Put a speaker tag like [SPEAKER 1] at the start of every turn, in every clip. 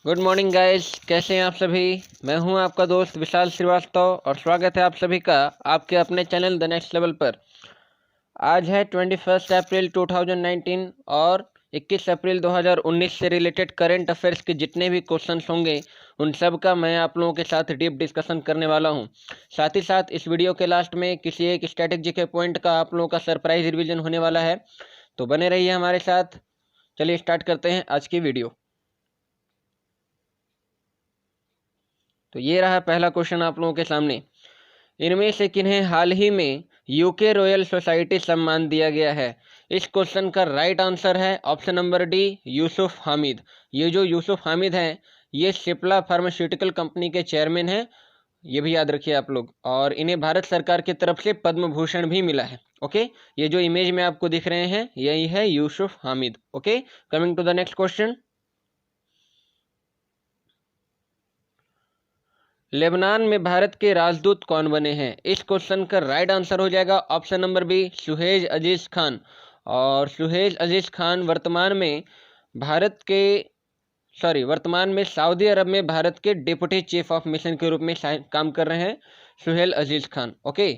[SPEAKER 1] Good morning guys, कैसे हैं आप सभी। मैं हूं आपका दोस्त विशाल श्रीवास्तव और स्वागत है आप सभी का आपके अपने चैनल द नेक्स्ट लेवल पर। आज है 21 अप्रैल 2019 और 21 अप्रैल 2019 से रिलेटेड करंट अफेयर्स के जितने भी क्वेश्चंस होंगे उन सब का मैं आप लोगों के साथ डीप डिस्कशन करने वाला हूं। साथ ही साथ इस वीडियो के लास्ट में किसी एक स्ट्रैटेजी के पॉइंट का आप लोगों का सरप्राइज रिवीजन होने वाला है, तो बने रहिए हमारे साथ। चलिए स्टार्ट करते हैं आज की वीडियो। तो ये रहा पहला क्वेश्चन आप लोगों के सामने। इनमें से किन्हें हाल ही में यूके रॉयल सोसाइटी सम्मान दिया गया है। इस क्वेश्चन का राइट आंसर है option number D, Yusuf Hamid. ये जो यूसुफ हामिद हैं ये सिप्ला फार्मास्यूटिकल कंपनी के चेयरमैन हैं, ये भी याद रखिए आप लोग। और इन्हें भारत सरकार की तरफ से पद्म भूषण भी मिला है। ओके, ये जो इमेज में आपको दिख रहे हैं यही है Yusuf Hamid. Okay, coming to the next question. Lebanon में भारत के राजदूत कौन बने हैं। इस क्वेश्चन का राइट आंसर हो जाएगा ऑप्शन नंबर बी, सुहेज अजीज खान। और सुहेज अजीज खान वर्तमान में सऊदी अरब में भारत के डिप्टी चीफ ऑफ मिशन के रूप में काम कर रहे हैं सुहेल अजीज खान। ओके,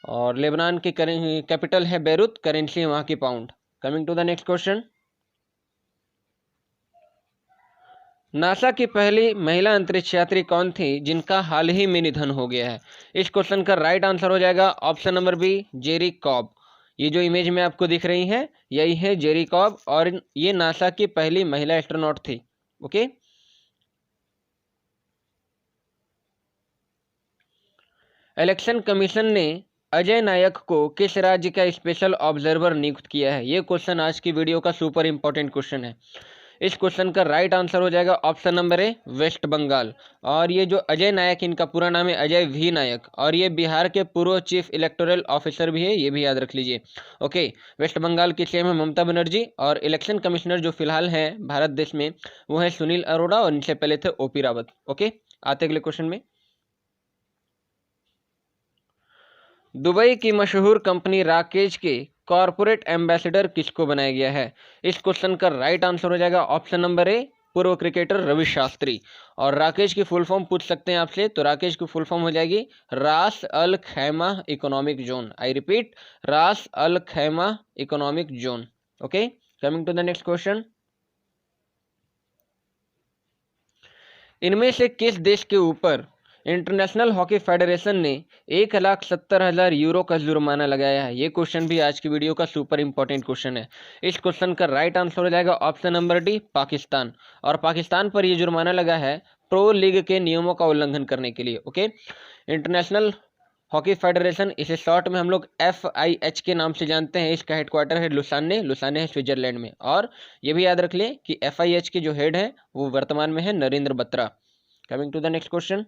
[SPEAKER 1] और लेबनान की कैपिटल है बेरूत, करेंसी है वहाँ की pound. Coming to the next question. NASA की पहली महिला अंतरिक्ष यात्री कौन थी जिनका हाल ही में निधन हो गया है। इस क्वेश्चन का राइट आंसर हो जाएगा option number B, Jerry Cobb. ये जो इमेज में आपको दिख रही है यही है जेरी कॉब और ये नासा की पहली महिला एस्ट्रोनॉट थी। ओके, इलेक्शन कमीशन ने अजय नायक को किस राज्य का स्पेशल ऑब्जर्वर नियुक्त किया है। ये क्वेश्चन आज की वीडियो का सुपर इंपॉर्टेंट क्वेश्चन है। इस क्वेश्चन का राइट आंसर हो जाएगा option number A, West Bengal. और ये जो अजय नायक, इनका पूरा नाम है अजय वी नायक और ये बिहार के पूर्व चीफ इलेक्टोरल ऑफिसर भी है, ये भी याद रख लीजिए। ओके, वेस्ट बंगाल की सीएम है ममता बनर्जी और इलेक्शन कमिश्नर जो फिलहाल हैं भारत देश में वो है सुनील अरोड़ा और इनसे पहले थे ओपी रावत। ओके, आते अगले क्वेश्चन में। दुबई की मशहूर कंपनी राकेश के कॉरपोरेट एम्बेसडर किसको बनाया गया है। इस क्वेश्चन का राइट आंसर हो जाएगा ऑप्शन नंबर ए, पूर्व क्रिकेटर रवि शास्त्री। और राकेश की फुल फॉर्म पूछ सकते हैं आपसे, तो राकेश की फुल फॉर्म हो जाएगी Ras Al Khaimah economic zone. I repeat, Ras Al Khaimah economic zone. Okay, coming to the next question. इनमें से किस देश के ऊपर इंटरनेशनल हॉकी फेडरेशन ने 1,70,000 यूरो का जुर्माना लगाया है। ये क्वेश्चन भी आज की वीडियो का सुपर इंपॉर्टेंट क्वेश्चन है। इस क्वेश्चन का राइट आंसर हो जाएगा ऑप्शन नंबर डी, पाकिस्तान। और पाकिस्तान पर यह जुर्माना लगा है प्रो लीग के नियमों का उल्लंघन करने के लिए। ओके, इंटरनेशनल हॉकी फेडरेशन, इसे शॉर्ट में हम लोग FIH के नाम से जानते हैं। इसका हेडक्वार्टर है लुसाने है स्विट्जरलैंड में। और ये भी याद रख लें कि FIH के जो हेड है वो वर्तमान में है Narendra Batra. Coming to the next question.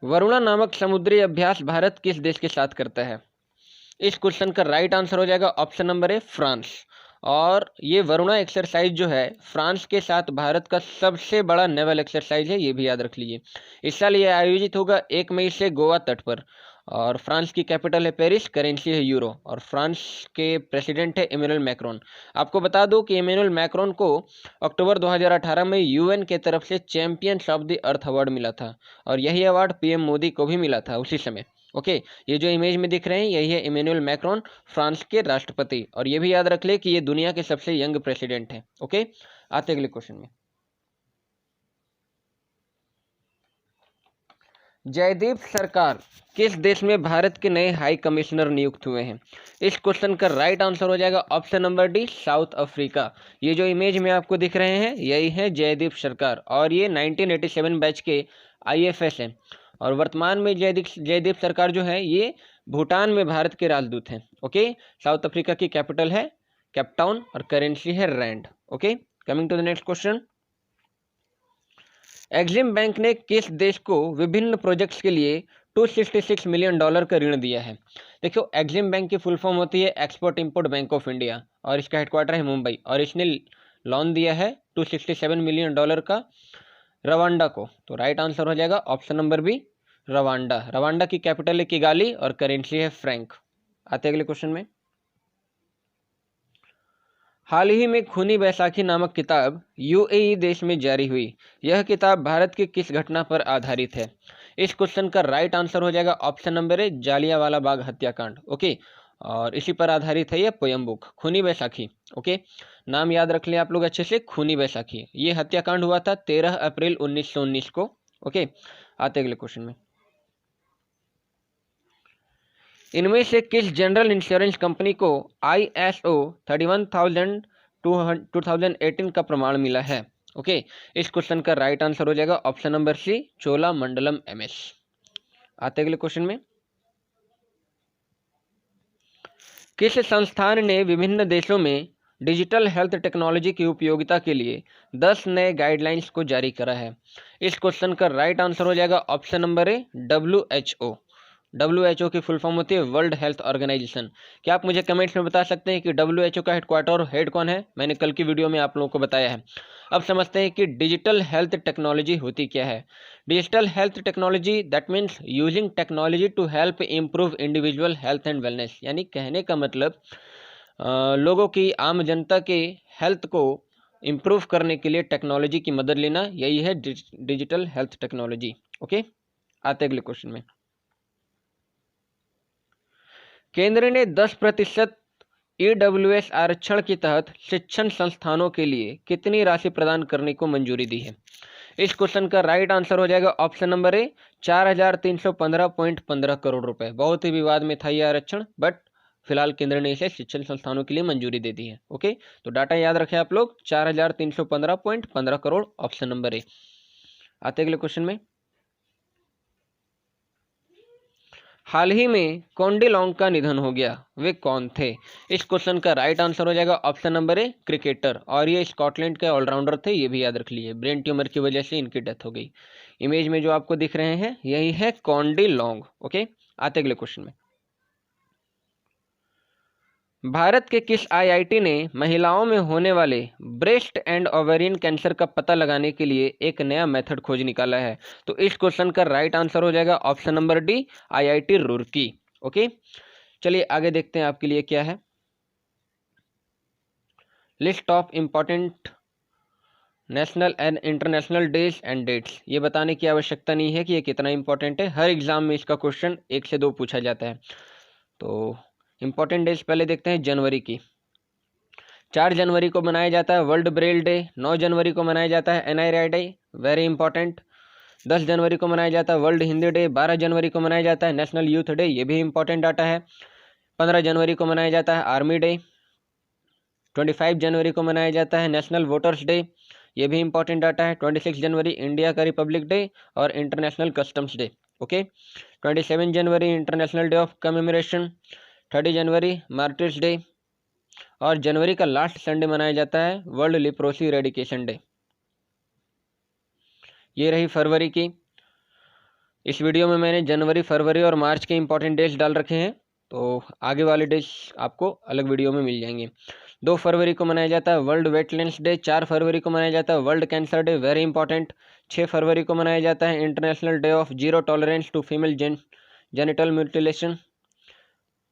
[SPEAKER 1] Varuna नामक समुद्री अभ्यास भारत किस देश के साथ करता है। इस क्वेश्चन का राइट आंसर हो जाएगा ऑप्शन नंबर ए, फ्रांस। और ये वरुणा एक्सरसाइज जो है फ्रांस के साथ भारत का सबसे बड़ा नेवल एक्सरसाइज है, ये भी याद रख लीजिए। इस साल ये आयोजित होगा 1 मई से गोवा तट पर। और फ्रांस की कैपिटल है पेरिस, करेंसी है यूरो और फ्रांस के प्रेसिडेंट है इमैनुअल मैक्रोन। आपको बता दूं कि इमैनुअल मैक्रोन को अक्टूबर 2018 में UN के तरफ से champions of the earth award मिला था और यही अवार्ड PM मोदी को भी मिला था उसी समय। ओके, ये जो इमेज में दिख रहे हैं यही है इमैनुअल मैक्रोन, फ्रांस के राष्ट्रपति। और ये भी याद रख ले कि ये दुनिया के सबसे यंग प्रेसिडेंट हैं। ओके, आते अगले क्वेश्चन में। जयदीप सरकार किस देश में भारत के नए हाई कमिश्नर नियुक्त हुए हैं। इस क्वेश्चन का राइट आंसर हो जाएगा option number D, south Africa. ये जो इमेज में आपको दिख रहे हैं यही है जयदीप सरकार और ये 1987 बैच के IFS हैं। और वर्तमान में जयदीप सरकार जो है ये भूटान में भारत के राजदूत हैं। ओके, साउथ अफ्रीका की कैपिटल है कैपटाउन और करेंसी है rand. Okay, coming to the next question. Exim bank ने किस देश को विभिन्न प्रोजेक्ट्स के लिए $266 मिलियन का ऋण दिया है। देखो, एक्जिम बैंक की फुल फॉर्म होती है export import bank of India और इसका हेडक्वार्टर है मुंबई। और इसने लोन दिया है $267 मिलियन का रवांडा को। तो राइट आंसर हो जाएगा option number B, Rwanda. Rwanda की कैपिटल है किगाली और करेंसी है फ्रैंक। आते अगले क्वेश्चन में। हाल ही में खूनी बैसाखी नामक किताब यूएई देश में जारी हुई। यह किताब भारत की किस घटना पर आधारित है? इस क्वेश्चन का राइट आंसर हो जाएगा ऑप्शन नंबर ए, जालियांवाला बाग हत्याकांड। ओके, और इसी पर आधारित है यह पोयम बुक खूनी बैसाखी। ओके, नाम याद रख लें आप लोग अच्छे से, खूनी बैसाखी। ये हत्याकांड हुआ था 13 अप्रैल 1919 को। ओके, आते अगले क्वेश्चन में। इनमें से किस जनरल इंश्योरेंस कंपनी को ISO 31000 2018 का प्रमाण मिला है? ओके, इस क्वेश्चन का राइट आंसर हो जाएगा option number C, Cholamandalam MS। आते अगले क्वेश्चन में। किस संस्थान ने विभिन्न देशों में डिजिटल हेल्थ टेक्नोलॉजी की उपयोगिता के लिए 10 नए गाइडलाइंस को जारी करा है? इस क्वेश्चन का राइट आंसर हो जाएगा option number A, WHO। WHO की फुल फॉर्म होती है वर्ल्ड हेल्थ ऑर्गेनाइजेशन। क्या आप मुझे कमेंट्स में बता सकते हैं कि WHO का हेडक्वार्टर और हेड कौन है? मैंने कल की वीडियो में आप लोगों को बताया है। अब समझते हैं कि डिजिटल हेल्थ टेक्नोलॉजी होती क्या है। Digital health technology that means using technology to help improve individual health and wellness. यानी कहने का मतलब लोगों की, आम जनता के हेल्थ को इम्प्रूव करने के लिए टेक्नोलॉजी की मदद लेना, यही है डिजिटल हेल्थ टेक्नोलॉजी। ओके, आते अगले क्वेश्चन में। केंद्र ने 10% EWS आरक्षण के तहत शिक्षण संस्थानों के लिए कितनी राशि प्रदान करने को मंजूरी दी है? इस क्वेश्चन का राइट आंसर हो जाएगा ऑप्शन नंबर ए, 4315.15 करोड़ रुपए। बहुत ही विवाद में था यह आरक्षण, बट फिलहाल केंद्र ने इसे शिक्षण संस्थानों के लिए मंजूरी दे दी है। ओके, तो डाटा याद रखें आप लोग, 4315.15 करोड़, ऑप्शन नंबर ए। आते अगले क्वेश्चन में। हाल ही में कॉन्डिलॉन्ग का निधन हो गया, वे कौन थे? इस क्वेश्चन का राइट आंसर हो जाएगा ऑप्शन नंबर ए, क्रिकेटर, और ये स्कॉटलैंड के ऑलराउंडर थे, ये भी याद रख लीजिए। ब्रेन ट्यूमर की वजह से इनकी डेथ हो गई। इमेज में जो आपको दिख रहे हैं यही है कॉन्डिलॉन्ग। ओके, आते अगले क्वेश्चन में। भारत के किस IIT ने महिलाओं में होने वाले ब्रेस्ट एंड ओवेरियन कैंसर का पता लगाने के लिए एक नया मेथड खोज निकाला है? तो इस क्वेश्चन का राइट आंसर हो जाएगा option number D, IIT Roorkee. Okay, चलिए आगे देखते हैं आपके लिए क्या है। List of important national and international days and dates. ये बताने की आवश्यकता नहीं है कि ये कितना इंपॉर्टेंट है, हर एग्जाम में इसका क्वेश्चन 1 से 2 पूछा जाता है। तो इंपॉर्टेंट डेज पहले देखते हैं जनवरी की। 4 जनवरी को मनाया जाता है वर्ल्ड ब्रेल डे। 9 जनवरी को मनाया जाता है NIRI डे, वेरी इंपॉर्टेंट। 10 जनवरी को मनाया जाता है वर्ल्ड हिंदी डे। 12 जनवरी को मनाया जाता है नेशनल यूथ डे, ये भी इंपॉर्टेंट डाटा है। 15 जनवरी को मनाया जाता है आर्मी डे। 25 जनवरी को मनाया जाता है नेशनल वोटर्स डे, ये भी इंपॉर्टेंट डाटा है। 26 जनवरी इंडिया का रिपब्लिक डे और इंटरनेशनल कस्टम्स डे। ओके, 27 जनवरी इंटरनेशनल डे ऑफ कमेमोरेशन। 30 जनवरी मार्टिर्स डे, और जनवरी का लास्ट संडे मनाया जाता है वर्ल्ड लिप्रोसी इरेडिकेशन डे। ये रही फरवरी की। इस वीडियो में मैंने जनवरी, फरवरी और मार्च के इंपॉर्टेंट डेट्स डाल रखे हैं, तो आगे वाले डेट्स आपको अलग वीडियो में मिल जाएंगे। 2 फरवरी को मनाया जाता है वर्ल्ड वेटलैंड्स डे। 4 फरवरी को मनाया जाता है world cancer day, very important. 6 फरवरी को मनाया जाता है international day of zero tolerance to female genital mutilation.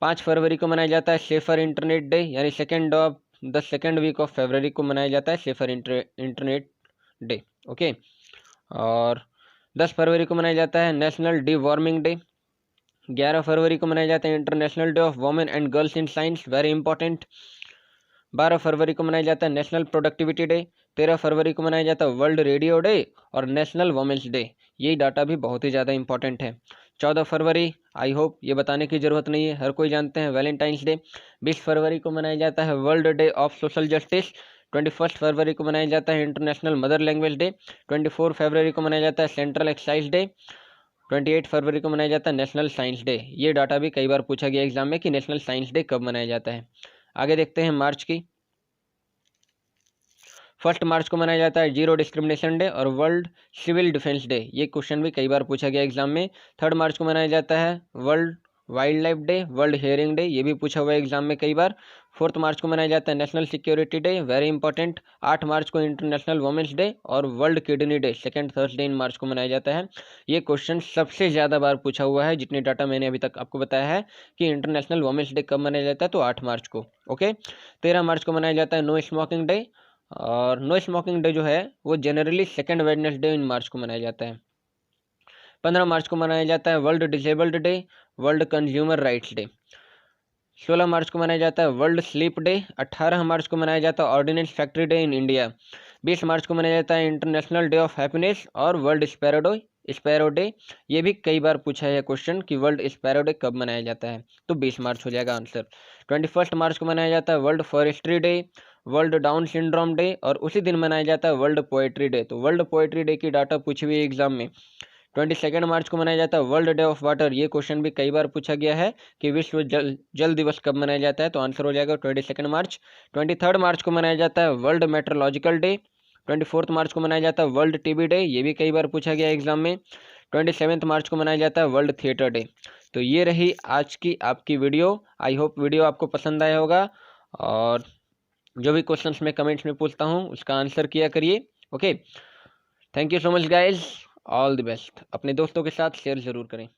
[SPEAKER 1] 5 फरवरी को मनाया जाता है सेफर इंटरनेट डे, यानी सेकेंड वीक ऑफ फरवरी को मनाया जाता है सेफर इंटरनेट डे। ओके, और 10 फरवरी को मनाया जाता है नेशनल डी वार्मिंग डे। 11 फरवरी को मनाया जाता है international day of women and girls in science, very important. 12 फरवरी को मनाया जाता है नेशनल प्रोडक्टिविटी डे। 13 फरवरी को मनाया जाता है वर्ल्ड रेडियो डे और नेशनल वुमेन्स डे, यही डाटा भी बहुत ही ज़्यादा इंपॉर्टेंट है। 14 फरवरी, आई होप ये बताने की ज़रूरत नहीं है, हर कोई जानते हैं, वैलेंटाइंस डे। 20 फरवरी को मनाया जाता है world day of social justice. 21 फरवरी को मनाया जाता है इंटरनेशनल मदर लैंग्वेज डे। 24 फरवरी को मनाया जाता है सेंट्रल एक्साइज डे। 28 फरवरी को मनाया जाता है नेशनल साइंस डे। ये डाटा भी कई बार पूछा गया एग्जाम में कि नेशनल साइंस डे कब मनाया जाता है। आगे देखते हैं मार्च की। 1 मार्च को मनाया जाता है जीरो डिस्क्रिमिनेशन डे और वर्ल्ड सिविल डिफेंस डे, ये क्वेश्चन भी कई बार पूछा गया एग्जाम में। 3 मार्च को मनाया जाता है world wild life day, world hearing day, ये भी पूछा हुआ है एग्जाम में कई बार। 4 मार्च को मनाया जाता है National Security Day, very important. 8 March को इंटरनेशनल वुमेंस डे और World Kidney Day second Thursday in March को मनाया जाता है। ये क्वेश्चन सबसे ज़्यादा बार पूछा हुआ है, जितने डाटा मैंने अभी तक आपको बताया है कि इंटरनेशनल वुमेंस डे कब मनाया जाता है, तो 8 मार्च को। ओके, 13 मार्च को मनाया जाता है नो स्मोकिंग डे, और नो स्मोकिंग डे जो है वो जनरली सेकेंड वेडनेसडे इन मार्च को मनाया जाता है। 15 मार्च को मनाया जाता है world disabled day, world consumer rights day. 16 मार्च को मनाया जाता है वर्ल्ड स्लीप डे। 18 मार्च को मनाया जाता है ordnance factory day in India. 20 मार्च को मनाया जाता है इंटरनेशनल डे ऑफ हैप्पीनेस और वर्ल्ड स्पैरो डे। ये भी कई बार पूछा है क्वेश्चन कि वर्ल्ड स्पैरो डे कब मनाया जाता है, तो 20 मार्च हो जाएगा आंसर। 21 मार्च को मनाया जाता है world forestry day, world down syndrome day, और उसी दिन मनाया जाता है वर्ल्ड पोएट्री डे। तो वर्ल्ड पोएट्री डे की डाटा पूछी हुई है एग्जाम में। 22 मार्च को मनाया जाता है वर्ल्ड डे ऑफ वाटर, ये क्वेश्चन भी कई बार पूछा गया है कि विश्व जल दिवस कब मनाया जाता है, तो आंसर हो जाएगा 22 मार्च। 23 मार्च को मनाया जाता है वर्ल्ड मेट्रोलॉजिकल डे। 24 मार्च को मनाया जाता है वर्ल्ड टीबी डे, ये भी कई बार पूछा गया एग्जाम में। 27 मार्च को मनाया जाता है वर्ल्ड थिएटर डे। तो ये रही आज की आपकी वीडियो। आई होप वीडियो आपको पसंद आया होगा, और जो भी क्वेश्चंस मैं कमेंट्स में पूछता हूँ उसका आंसर किया करिए। Okay, thank you so much guys, all the best. अपने दोस्तों के साथ शेयर ज़रूर करें।